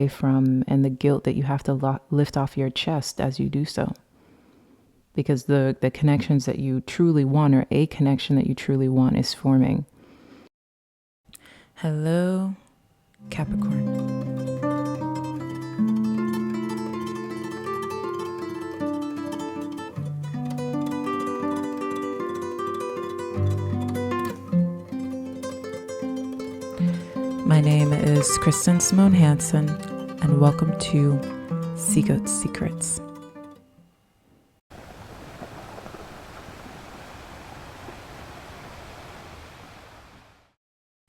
from, and the guilt that you have to lift off your chest as you do so. Because the connections that you truly want, or a connection that you truly want, is forming. Hello, Capricorn. My name is Kristen Simone Hansen, and welcome to SeaGoat Secrets.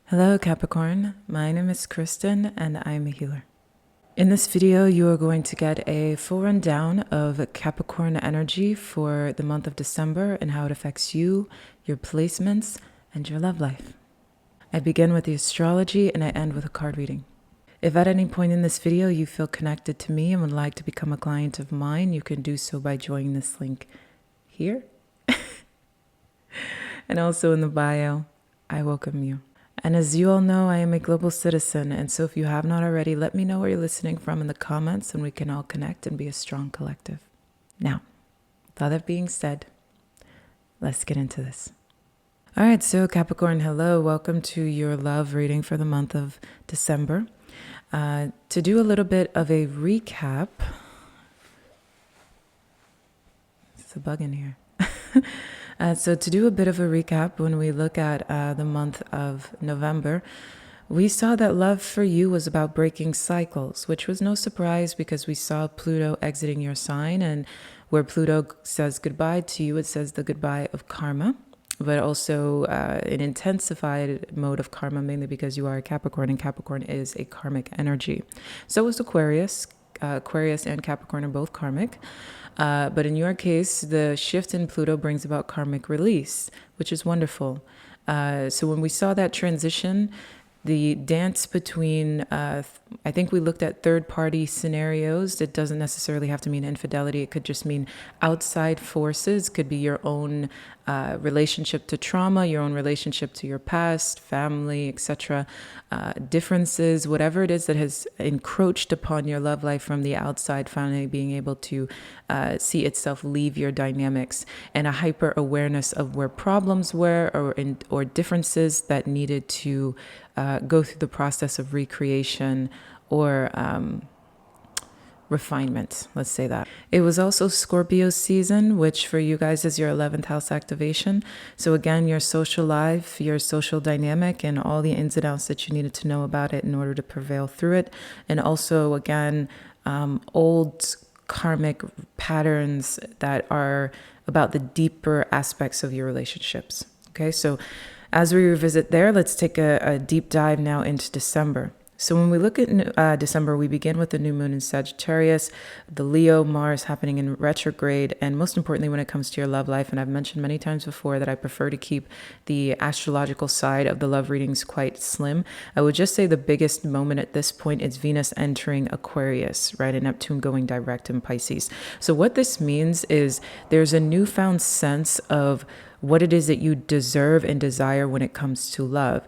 Hello Capricorn, my name is Kristen and I'm a healer. In this video, you are going to get a full rundown of Capricorn energy for the month of December and how it affects you, your placements, and your love life. I begin with the astrology and I end with a card reading. If at any point in this video you feel connected to me and would like to become a client of mine, you can do so by joining this link here. And also in the bio, I welcome you. And as you all know, I am a global citizen, and so if you have not already, let me know where you're listening from in the comments and we can all connect and be a strong collective. Now, with all that being said, let's get into this. All right, so Capricorn, hello. Welcome to your love reading for the month of December. To do a little bit of a recap, it's a bug in here. So to do a bit of a recap, when we look at the month of November, we saw that love for you was about breaking cycles, which was no surprise because we saw Pluto exiting your sign, and where Pluto says goodbye to you, it says the goodbye of karma, but also an intensified mode of karma, mainly because you are a Capricorn, and Capricorn is a karmic energy. So is Aquarius. Aquarius and Capricorn are both karmic. But in your case, the shift in Pluto brings about karmic release, which is wonderful. So when we saw that transition, the dance between, I think we looked at third-party scenarios. It doesn't necessarily have to mean infidelity. It could just mean outside forces. It could be your own relationship to trauma, your own relationship to your past, family, etc. Differences, whatever it is that has encroached upon your love life from the outside, finally being able to see itself leave your dynamics, and a hyper awareness of where problems were or differences that needed to go through the process of recreation or refinement, let's say that. It was also Scorpio season, which for you guys is your 11th house activation. So again, your social life, your social dynamic, and all the ins and outs that you needed to know about it in order to prevail through it. And also, again, old karmic patterns that are about the deeper aspects of your relationships. Okay, so as we revisit there, let's take a deep dive now into December. So when we look at December, we begin with the new moon in Sagittarius, the Leo, Mars happening in retrograde, and most importantly, when it comes to your love life, and I've mentioned many times before that I prefer to keep the astrological side of the love readings quite slim. I would just say the biggest moment at this point is Venus entering Aquarius, right, and Neptune going direct in Pisces. So what this means is there's a newfound sense of what it is that you deserve and desire when it comes to love.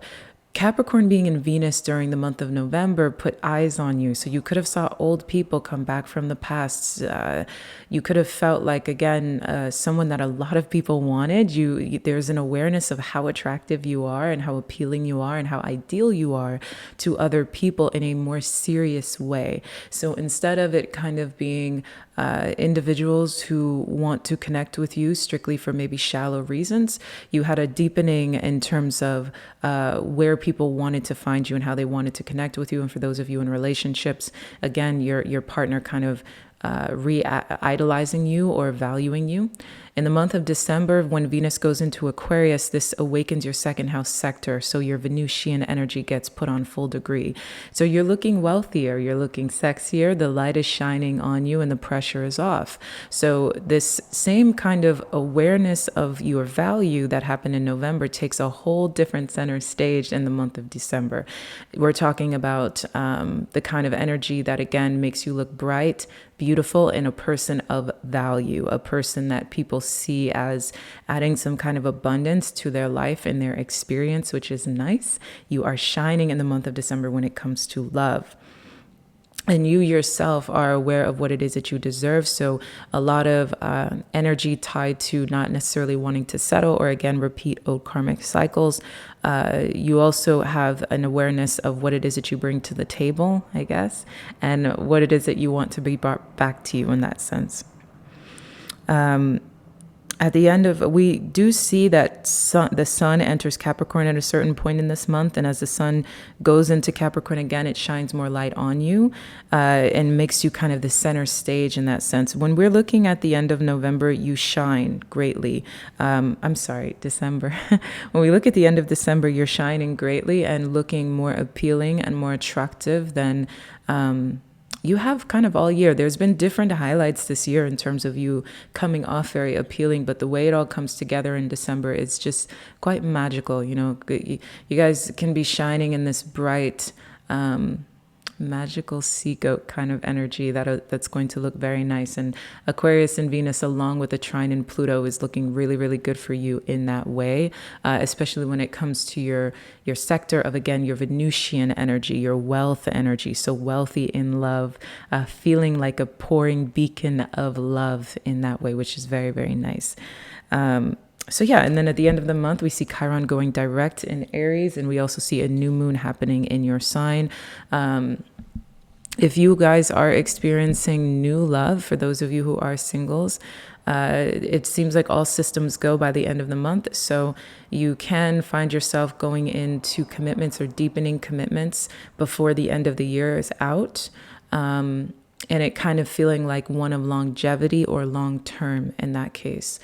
Capricorn being in Venus during the month of November put eyes on you. So you could have saw old people come back from the past. You could have felt like, again, someone that a lot of people wanted. There's an awareness of how attractive you are and how appealing you are and how ideal you are to other people in a more serious way. So instead of it kind of being individuals who want to connect with you strictly for maybe shallow reasons, you had a deepening in terms of where people wanted to find you and how they wanted to connect with you. And for those of you in relationships, again, your partner kind of re-idolizing you or valuing you. In the month of December, when Venus goes into Aquarius, this awakens your second house sector. So your Venusian energy gets put on full degree. So you're looking wealthier, you're looking sexier, the light is shining on you and the pressure is off. So this same kind of awareness of your value that happened in November takes a whole different center stage in the month of December. We're talking about the kind of energy that, again, makes you look bright, beautiful, and a person of value, a person that people see as adding some kind of abundance to their life and their experience, which is nice. You are shining in the month of December when it comes to love. and you yourself are aware of what it is that you deserve. So a lot of energy tied to not necessarily wanting to settle or again repeat old karmic cycles. You also have an awareness of what it is that you bring to the table, I guess, and what it is that you want to be brought back to you in that sense. At the end of, we do see that the sun enters Capricorn at a certain point in this month. And as the sun goes into Capricorn again, it shines more light on you and makes you kind of the center stage in that sense. When we're looking at the end of November, you shine greatly. I'm sorry, December. When we look at the end of December, you're shining greatly and looking more appealing and more attractive than you have kind of all year. There's been different highlights this year in terms of you coming off very appealing, but the way it all comes together in December is just quite magical. You know, you guys can be shining in this bright, magical sea goat kind of energy that's going to look very nice. And Aquarius and Venus, along with the trine in Pluto, is looking really, really good for you in that way, especially when it comes to your sector of, again, your Venusian energy, your wealth energy. So wealthy in love, feeling like a pouring beacon of love in that way, which is very, very nice. So yeah, and then at the end of the month, we see Chiron going direct in Aries, and we also see a new moon happening in your sign. If you guys are experiencing new love, for those of you who are singles, it seems like all systems go by the end of the month. So you can find yourself going into commitments or deepening commitments before the end of the year is out. And it kind of feeling like one of longevity or long term in that case.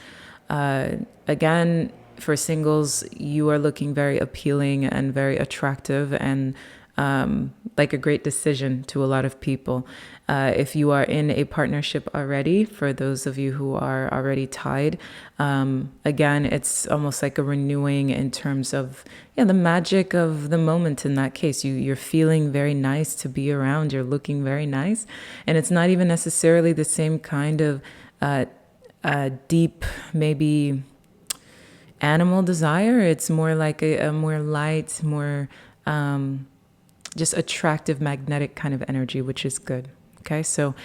Again, for singles, you are looking very appealing and very attractive and like a great decision to a lot of people. If you are in a partnership already, for those of you who are already tied, again, it's almost like a renewing in terms of the magic of the moment in that case. You're feeling very nice to be around. You're looking very nice. And it's not even necessarily the same kind of deep, maybe animal desire. It's more like a more light, more just attractive, magnetic kind of energy, which is good. Okay, so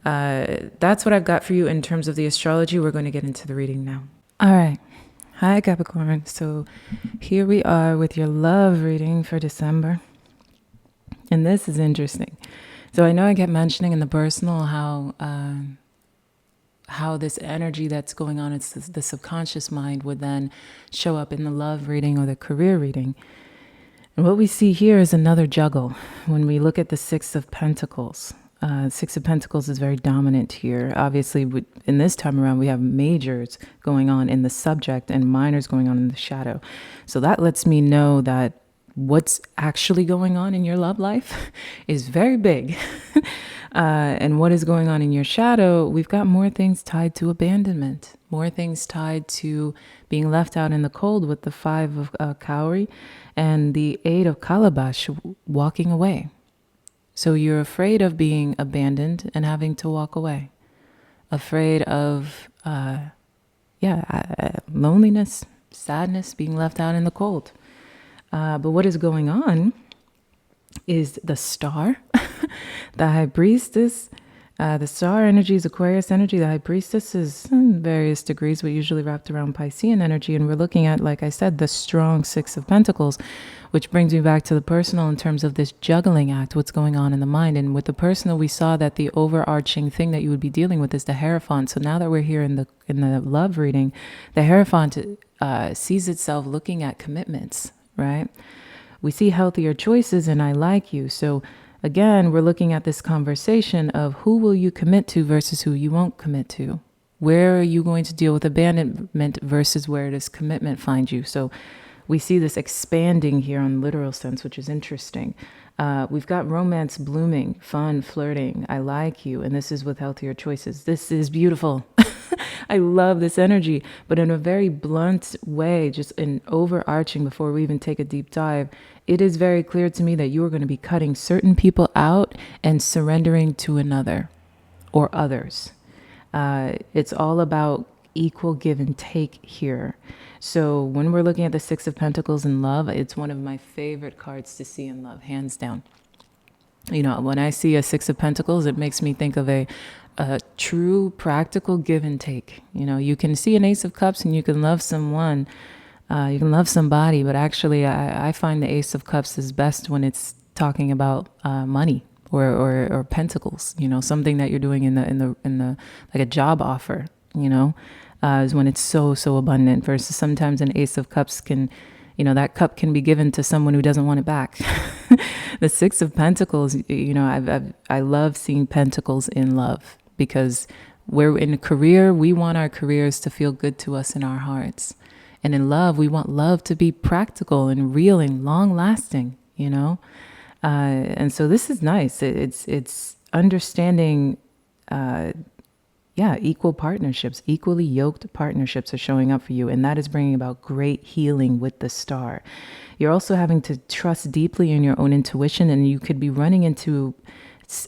that's what I've got for you in terms of the astrology. We're going to get into the reading now. All right. Hi, Capricorn. So here we are with your love reading for December. And this is interesting. So I know I kept mentioning in the personal how this energy that's going on, it's the subconscious mind, would then show up in the love reading or the career reading. And what we see here is another juggle. When we look at the Six of Pentacles, Six of Pentacles is very dominant here. Obviously, in this time around, we have majors going on in the subject and minors going on in the shadow. So that lets me know that what's actually going on in your love life is very big. And what is going on in your shadow, we've got more things tied to abandonment, more things tied to being left out in the cold with the Five of Cowrie and the Eight of Calabash, walking away. So you're afraid of being abandoned and having to walk away, afraid of loneliness, sadness, being left out in the cold. But what is going on is the star, the high priestess. The star energy is Aquarius energy. The high priestess is in various degrees, but usually wrapped around Piscean energy. And we're looking at, like I said, the strong Six of Pentacles, which brings me back to the personal in terms of this juggling act, what's going on in the mind. And with the personal, we saw that the overarching thing that you would be dealing with is the Hierophant. So now that we're here in the love reading, the Hierophant sees itself looking at commitments, right? We see healthier choices and I like you. So again, we're looking at this conversation of who will you commit to versus who you won't commit to. Where are you going to deal with abandonment versus where does commitment find you? So we see this expanding here on literal sense, which is interesting. We've got romance blooming, fun, flirting, I like you, and this is with healthier choices. This is beautiful. I love this energy, but in a very blunt way, just in overarching before we even take a deep dive, it is very clear to me that you are going to be cutting certain people out and surrendering to another or others. It's all about equal give and take here. So when we're looking at the Six of Pentacles in love, it's one of my favorite cards to see in love, hands down. You know, when I see a Six of Pentacles, it makes me think of a true practical give and take. You know, you can see an Ace of Cups and you can love someone, you can love somebody, but actually I find the Ace of Cups is best when it's talking about money or pentacles, you know, something that you're doing in the like a job offer, you know, is when it's so abundant, versus sometimes an Ace of Cups can, you know, that cup can be given to someone who doesn't want it back. The Six of Pentacles, you know, I love seeing pentacles in love, because we're in a career, we want our careers to feel good to us in our hearts. And in love, we want love to be practical and real and long lasting, you know? And so this is nice. It's understanding, equal partnerships, equally yoked partnerships are showing up for you. And that is bringing about great healing with the star. You're also having to trust deeply in your own intuition, and you could be running into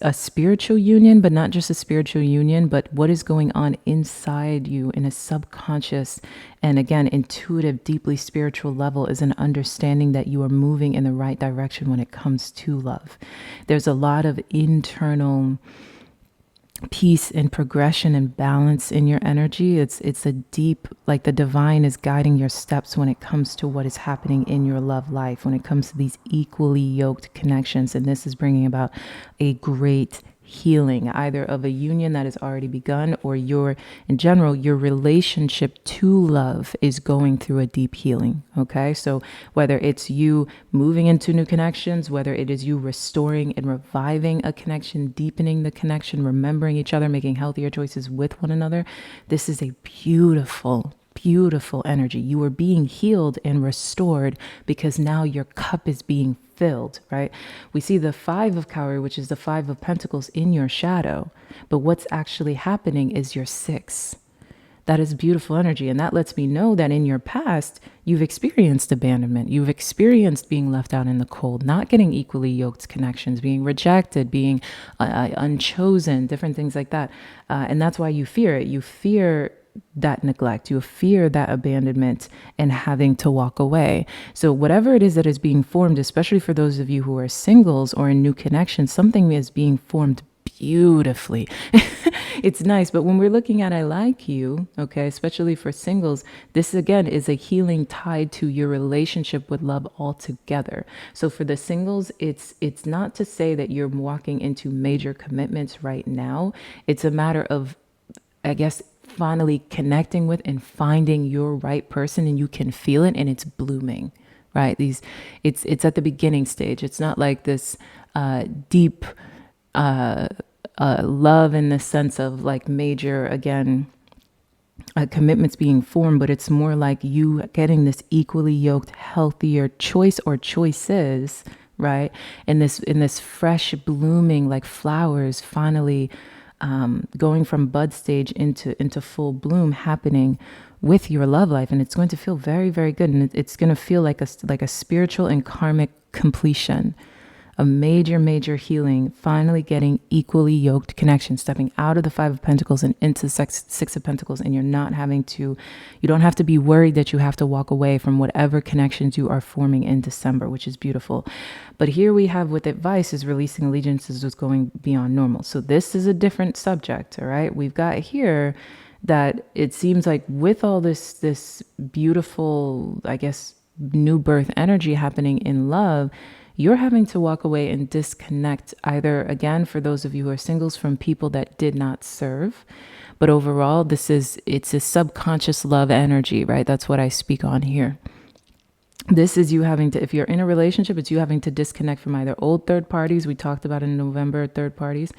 a spiritual union, but not just a spiritual union, but what is going on inside you in a subconscious and, again, intuitive, deeply spiritual level is an understanding that you are moving in the right direction when it comes to love. There's a lot of internal peace and progression and balance in your energy. It's a deep, like the divine is guiding your steps when it comes to what is happening in your love life, when it comes to these equally yoked connections. And this is bringing about a great healing, either of a union that has already begun, or in general, your relationship to love is going through a deep healing. Okay. So whether it's you moving into new connections, whether it is you restoring and reviving a connection, deepening the connection, remembering each other, making healthier choices with one another, this is a beautiful energy. You are being healed and restored because now your cup is being filled, right? We see the Five of Cowrie, which is the Five of Pentacles, in your shadow, but what's actually happening is your Six. That is beautiful energy. And that lets me know that in your past, you've experienced abandonment. You've experienced being left out in the cold, not getting equally yoked connections, being rejected, being unchosen, different things like that. And that's why you fear it. You fear that neglect, you fear that abandonment and having to walk away. So whatever it is that is being formed, especially for those of you who are singles or in new connections, something is being formed beautifully. It's nice. But when we're looking at I like you, okay, especially for singles, this again is a healing tied to your relationship with love altogether. So for the singles, it's not to say that you're walking into major commitments right now. It's a matter of, I guess, finally connecting with and finding your right person, and you can feel it and it's blooming, right? It's at the beginning stage. It's not like this deep love in the sense of like major, again, commitments being formed, but it's more like you getting this equally yoked, healthier choice or choices, right? In this fresh blooming, like flowers finally going from bud stage into full bloom happening with your love life. And it's going to feel very, very good. And it's going to feel like a spiritual and karmic completion, a major healing, finally getting equally yoked connection, stepping out of the Five of Pentacles and into Six of Pentacles. And you don't have to be worried that you have to walk away from whatever connections you are forming in December, which is beautiful. But here we have with advice is releasing allegiances was going beyond normal. So this is a different subject. All right. We've got here that it seems like with all this beautiful, I guess, new birth energy happening in love, you're having to walk away and disconnect, either, again, for those of you who are singles, from people that did not serve. But overall, it's a subconscious love energy, right? That's what I speak on here. This is you having to, if you're in a relationship, it's you having to disconnect from either old third parties. We talked about in November, third parties,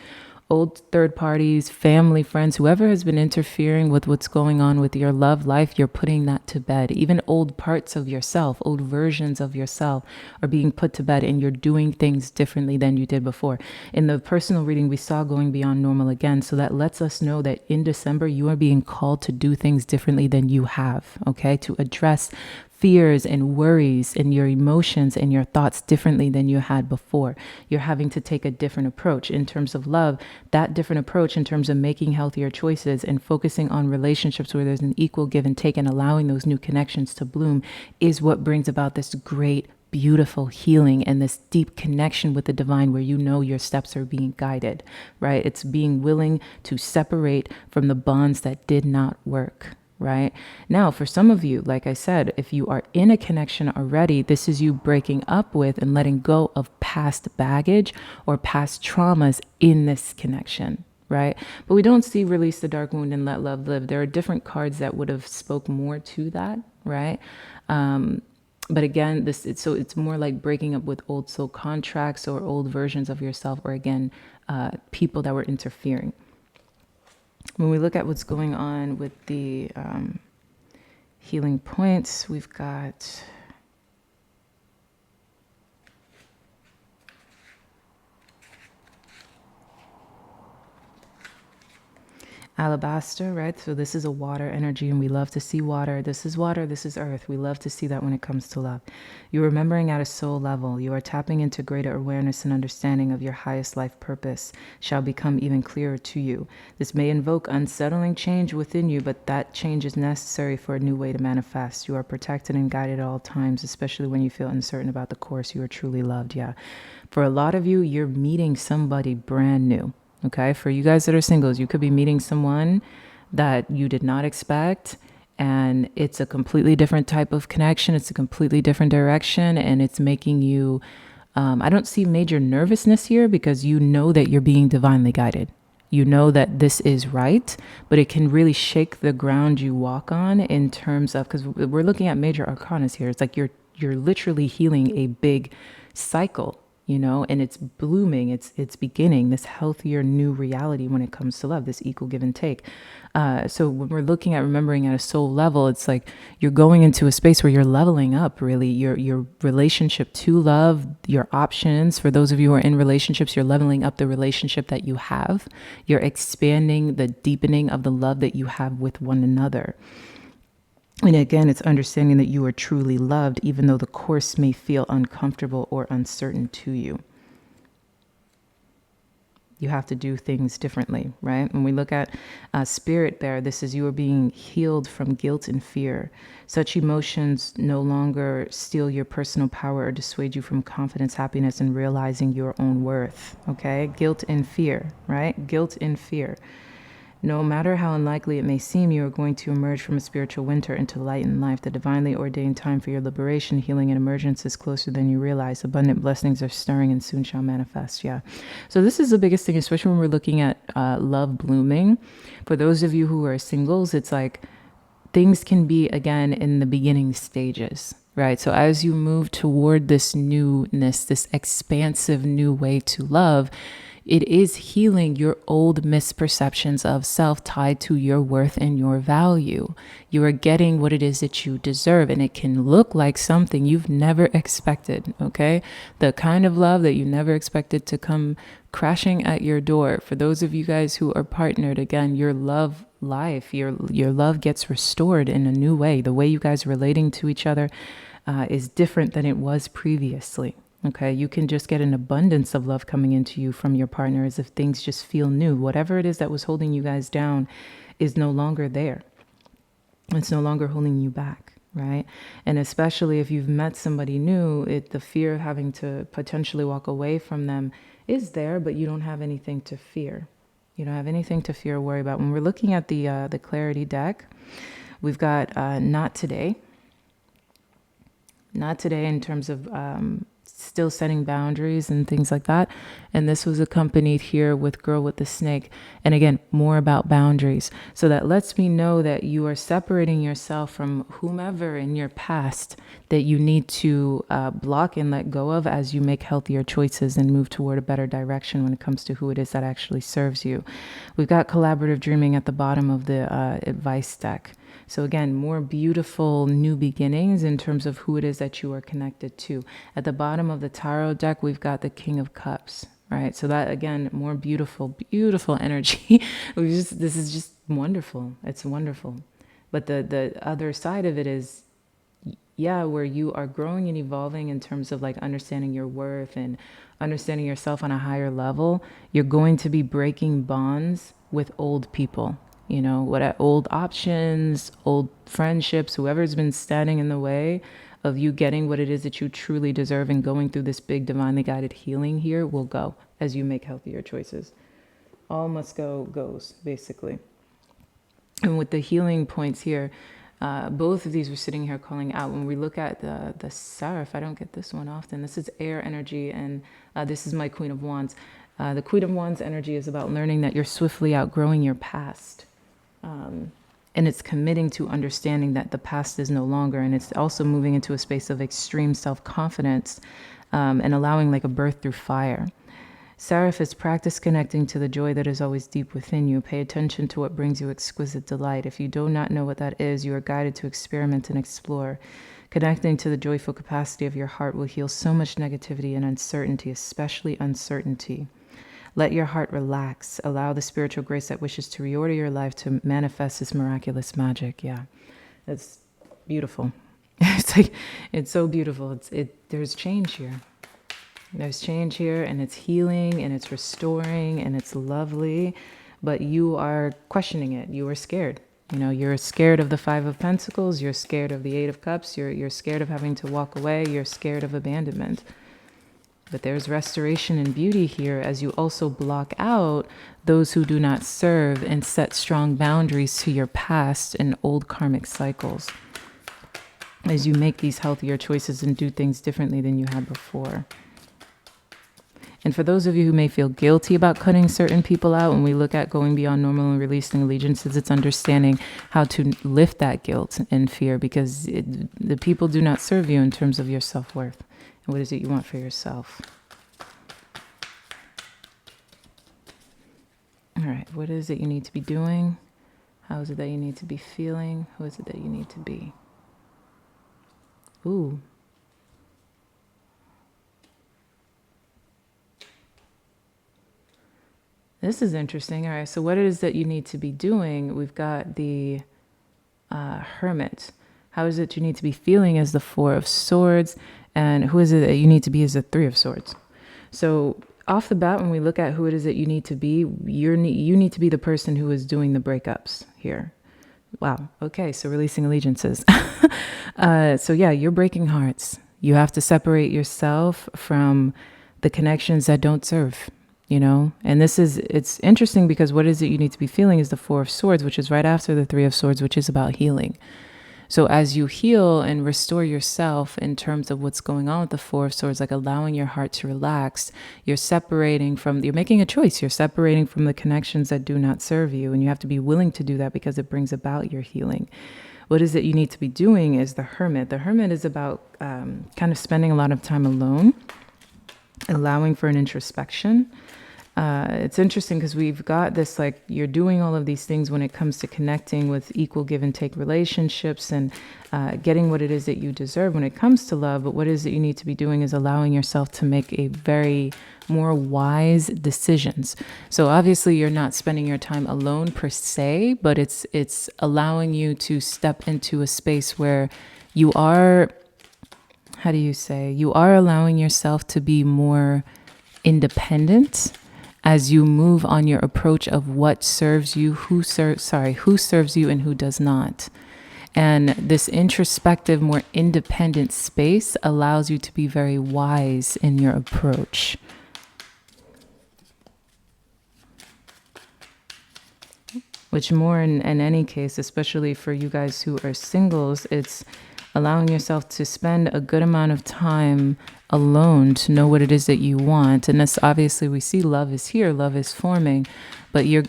old third parties, family, friends, whoever has been interfering with what's going on with your love life, you're putting that to bed. Even old parts of yourself, old versions of yourself are being put to bed, and you're doing things differently than you did before. In the personal reading, we saw going beyond normal again. So that lets us know that in December, you are being called to do things differently than you have, okay? To address fears and worries and your emotions and your thoughts differently than you had before. You're having to take a different approach in terms of love. That different approach in terms of making healthier choices and focusing on relationships where there's an equal give and take and allowing those new connections to bloom is what brings about this great beautiful healing and this deep connection with the divine where you know your steps are being guided, right? It's being willing to separate from the bonds that did not work, right? Now, for some of you, like I said, if you are in a connection already, this is you breaking up with and letting go of past baggage or past traumas in this connection, right? But we don't see release the dark wound and let love live. There are different cards that would have spoke more to that, right? But again, it's more like breaking up with old soul contracts or old versions of yourself, or again, people that were interfering. When we look at what's going on with the healing points, we've got alabaster, right? So this is a water energy, and we love to see water. This is water, this is earth. We love to see that when it comes to love. You're remembering at a soul level. You are tapping into greater awareness and understanding of your highest life purpose shall become even clearer to you. This may invoke unsettling change within you, but that change is necessary for a new way to manifest. You are protected and guided at all times, especially when you feel uncertain about the course. You are truly loved. Yeah. For a lot of you, you're meeting somebody brand new. Okay, for you guys that are singles, you could be meeting someone that you did not expect, and it's a completely different type of connection. It's a completely different direction, and it's making you, I don't see major nervousness here because you know that you're being divinely guided. You know that this is right, but it can really shake the ground you walk on in terms of, because we're looking at major arcanas here. It's like you're literally healing a big cycle, you know, and it's blooming, it's beginning this healthier new reality when it comes to love, this equal give and take. So when we're looking at remembering at a soul level, it's like you're going into a space where you're leveling up really your relationship to love, your options. For those of you who are in relationships, you're leveling up the relationship that you have. You're expanding the deepening of the love that you have with one another. And again, it's understanding that you are truly loved, even though the course may feel uncomfortable or uncertain to you. You have to do things differently, right? When we look at Spirit Bear, this is you are being healed from guilt and fear. Such emotions no longer steal your personal power or dissuade you from confidence, happiness, and realizing your own worth, okay? Guilt and fear, right? Guilt and fear. No matter how unlikely it may seem, you are going to emerge from a spiritual winter into light and life. The divinely ordained time for your liberation, healing, and emergence is closer than you realize. Abundant blessings are stirring and soon shall manifest. Yeah. So this is the biggest thing, especially when we're looking at love blooming. For those of you who are singles, it's like things can be, again, in the beginning stages, right? So as you move toward this newness, this expansive new way to love, it is healing your old misperceptions of self tied to your worth and your value. You are getting what it is that you deserve, and it can look like something you've never expected, okay? The kind of love that you never expected to come crashing at your door. For those of you guys who are partnered, again, your love life, your love gets restored in a new way. The way you guys are relating to each other is different than it was previously. Okay, you can just get an abundance of love coming into you from your partner as if things just feel new. Whatever it is that was holding you guys down is no longer there. It's no longer holding you back, right? And especially if you've met somebody new, the fear of having to potentially walk away from them is there, but you don't have anything to fear. You don't have anything to fear or worry about. When we're looking at the clarity deck, we've got not today. Not today in terms of still setting boundaries and things like that. And this was accompanied here with Girl with the Snake. And again, more about boundaries. So that lets me know that you are separating yourself from whomever in your past that you need to block and let go of as you make healthier choices and move toward a better direction when it comes to who it is that actually serves you. We've got collaborative dreaming at the bottom of the advice deck. So again, more beautiful new beginnings in terms of who it is that you are connected to. At the bottom of the tarot deck, we've got the King of Cups, right? So that, again, more beautiful, beautiful energy. This is just wonderful. It's wonderful. But the other side of it is, yeah, where you are growing and evolving in terms of like understanding your worth and understanding yourself on a higher level. You're going to be breaking bonds with old people. You know, what old options, old friendships, whoever's been standing in the way of you getting what it is that you truly deserve and going through this big divinely guided healing here will go as you make healthier choices. All must go goes, basically. And with the healing points here, both of these were sitting here calling out. When we look at the Seraph, I don't get this one often. This is air energy, and this is my Queen of Wands. The Queen of Wands energy is about learning that you're swiftly outgrowing your past. And it's committing to understanding that the past is no longer. And it's also moving into a space of extreme self-confidence and allowing like a birth through fire. Seraph is practice connecting to the joy that is always deep within you. Pay attention to what brings you exquisite delight. If you do not know what that is, you are guided to experiment and explore. Connecting to the joyful capacity of your heart will heal so much negativity and uncertainty, especially uncertainty. Let your heart relax. Allow the spiritual grace that wishes to reorder your life to manifest this miraculous magic. Yeah, that's beautiful. It's so beautiful. There's change here. There's change here, and it's healing, and it's restoring, and it's lovely, but you are questioning it. You are scared. You're scared of the Five of Pentacles. You're scared of the Eight of Cups. You're scared of having to walk away. You're scared of abandonment. But there's restoration and beauty here as you also block out those who do not serve and set strong boundaries to your past and old karmic cycles as you make these healthier choices and do things differently than you had before. And for those of you who may feel guilty about cutting certain people out, when we look at going beyond normal and releasing allegiances, it's understanding how to lift that guilt and fear, because the people do not serve you in terms of your self-worth. And what is it you want for yourself? All right, what is it you need to be doing? How is it that you need to be feeling? Who is it that you need to be? Ooh. This is interesting. All right, so what it is that you need to be doing? We've got the Hermit. How is it you need to be feeling as the Four of Swords? And who is it that you need to be as the Three of Swords? So off the bat, when we look at who it is that you need to be, you need to be the person who is doing the breakups here. Wow. Okay, so releasing allegiances. So yeah, you're breaking hearts. You have to separate yourself from the connections that don't serve. And it's interesting because what is it you need to be feeling is the Four of Swords, which is right after the Three of Swords, which is about healing. So as you heal and restore yourself in terms of what's going on with the Four of Swords, like allowing your heart to relax, you're making a choice. You're separating from the connections that do not serve you. And you have to be willing to do that because it brings about your healing. What is it you need to be doing is the Hermit. The Hermit is about kind of spending a lot of time alone, allowing for an introspection. It's interesting because we've got this, like, you're doing all of these things when it comes to connecting with equal give and take relationships and getting what it is that you deserve when it comes to love. But what is it you need to be doing is allowing yourself to make a very more wise decisions. So obviously you're not spending your time alone per se, but it's allowing you to step into a space where you are, you are allowing yourself to be more independent as you move on your approach of what serves you, who serves you and who does not. And this introspective, more independent space allows you to be very wise in your approach. Which more in any case, especially for you guys who are singles, it's allowing yourself to spend a good amount of time alone to know what it is that you want. And this, obviously, we see love is here, love is forming, but you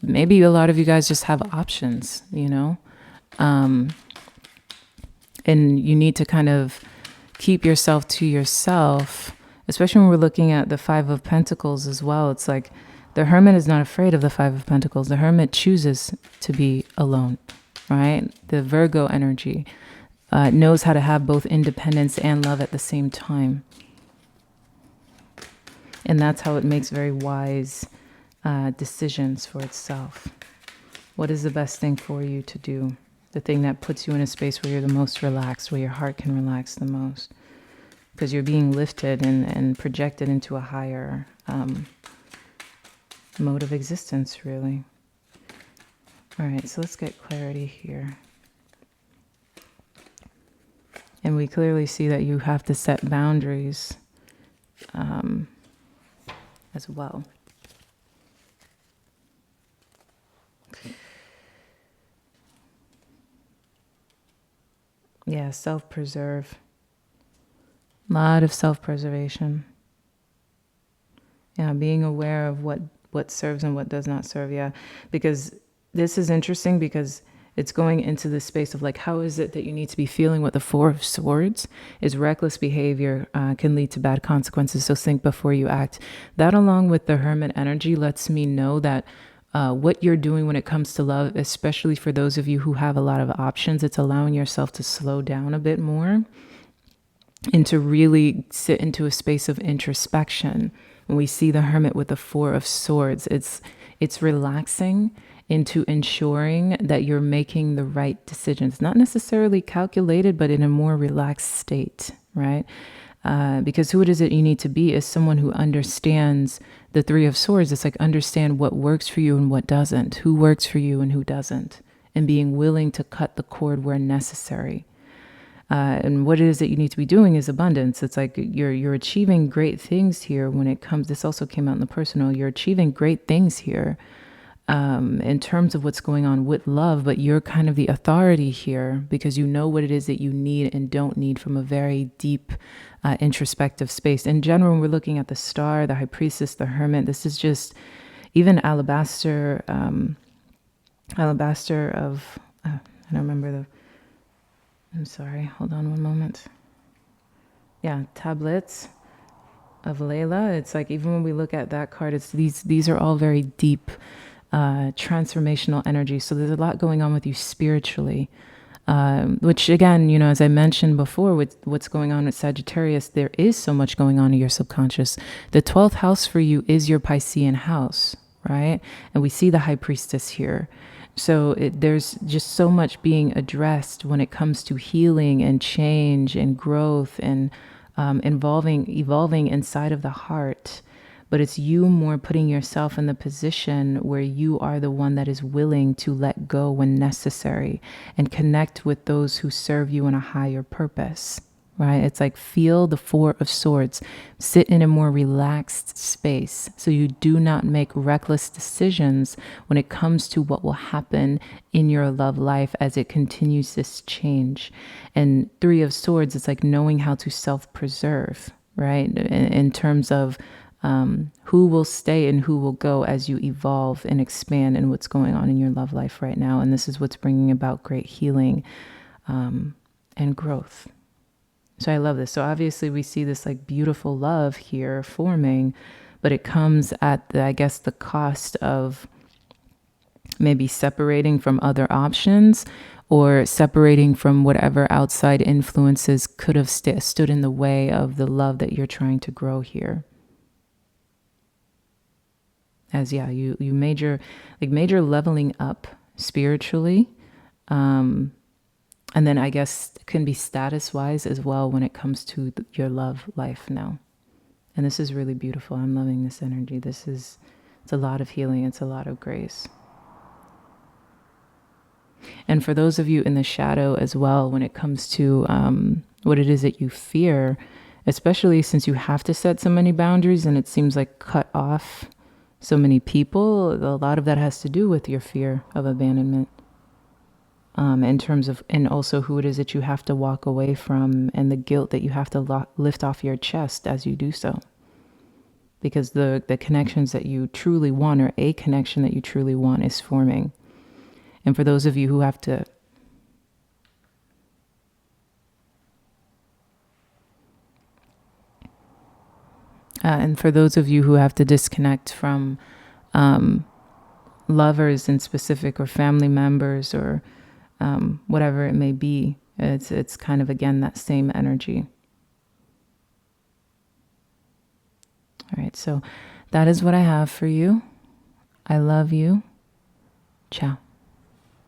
maybe a lot of you guys just have options, and you need to kind of keep yourself to yourself, especially when we're looking at the Five of Pentacles as well. It's like the Hermit is not afraid of the Five of Pentacles. The Hermit chooses to be alone, right? The Virgo energy knows how to have both independence and love at the same time. And that's how it makes very wise decisions for itself. What is the best thing for you to do? The thing that puts you in a space where you're the most relaxed, where your heart can relax the most. Because you're being lifted and projected into a higher mode of existence, really. All right, so let's get clarity here. And we clearly see that you have to set boundaries as well. Yeah, self-preserve. A lot of self-preservation. Yeah, being aware of what serves and what does not serve. Yeah, because this is interesting because it's going into the space of like, how is it that you need to be feeling what the Four of Swords is? Reckless behavior can lead to bad consequences. So think before you act. That, along with the Hermit energy, lets me know that what you're doing when it comes to love, especially for those of you who have a lot of options, it's allowing yourself to slow down a bit more and to really sit into a space of introspection. When we see the Hermit with the Four of Swords, it's relaxing into ensuring that you're making the right decisions, not necessarily calculated, but in a more relaxed state, right? Because who it is that you need to be is someone who understands the Three of Swords. It's like understand what works for you and what doesn't, who works for you and who doesn't, and being willing to cut the cord where necessary. And what it is that you need to be doing is abundance. It's like you're achieving great things here when it comes. This also came out in the personal. You're achieving great things here in terms of what's going on with love, but you're kind of the authority here because you know what it is that you need and don't need from a very deep introspective space. In general, when we're looking at the star, the High Priestess, the Hermit, this is just even alabaster of, I don't remember I'm sorry, hold on one moment. Yeah, tablets of Layla. It's like, even when we look at that card, it's these are all very deep transformational energy. So there's a lot going on with you spiritually, which again, as I mentioned before, with what's going on with Sagittarius, there is so much going on in your subconscious. The 12th house for you is your Piscean house, right? And we see the High Priestess here. So there's just so much being addressed when it comes to healing and change and growth and evolving inside of the heart. But it's you more putting yourself in the position where you are the one that is willing to let go when necessary and connect with those who serve you in a higher purpose, right? It's like feel the Four of Swords, sit in a more relaxed space so you do not make reckless decisions when it comes to what will happen in your love life as it continues this change. And Three of Swords, it's like knowing how to self-preserve, right? In terms of who will stay and who will go as you evolve and expand in what's going on in your love life right now. And this is what's bringing about great healing and growth. So I love this. So obviously we see this like beautiful love here forming, but it comes at the cost of maybe separating from other options or separating from whatever outside influences could have stood in the way of the love that you're trying to grow here. As you major leveling up spiritually, and then I guess can be status wise as well when it comes to your love life now. And this is really beautiful. I'm loving this energy. It's a lot of healing. It's a lot of grace. And for those of you in the shadow as well, when it comes to what it is that you fear, especially since you have to set so many boundaries and it seems like cut off so many people, a lot of that has to do with your fear of abandonment, in terms of, and also who it is that you have to walk away from and the guilt that you have to lift off your chest as you do so. Because the connections that you truly want, or a connection that you truly want, is forming. And for those of you who have to disconnect from lovers in specific, or family members, or whatever it may be, it's kind of, again, that same energy. All right, so that is what I have for you. I love you. Ciao.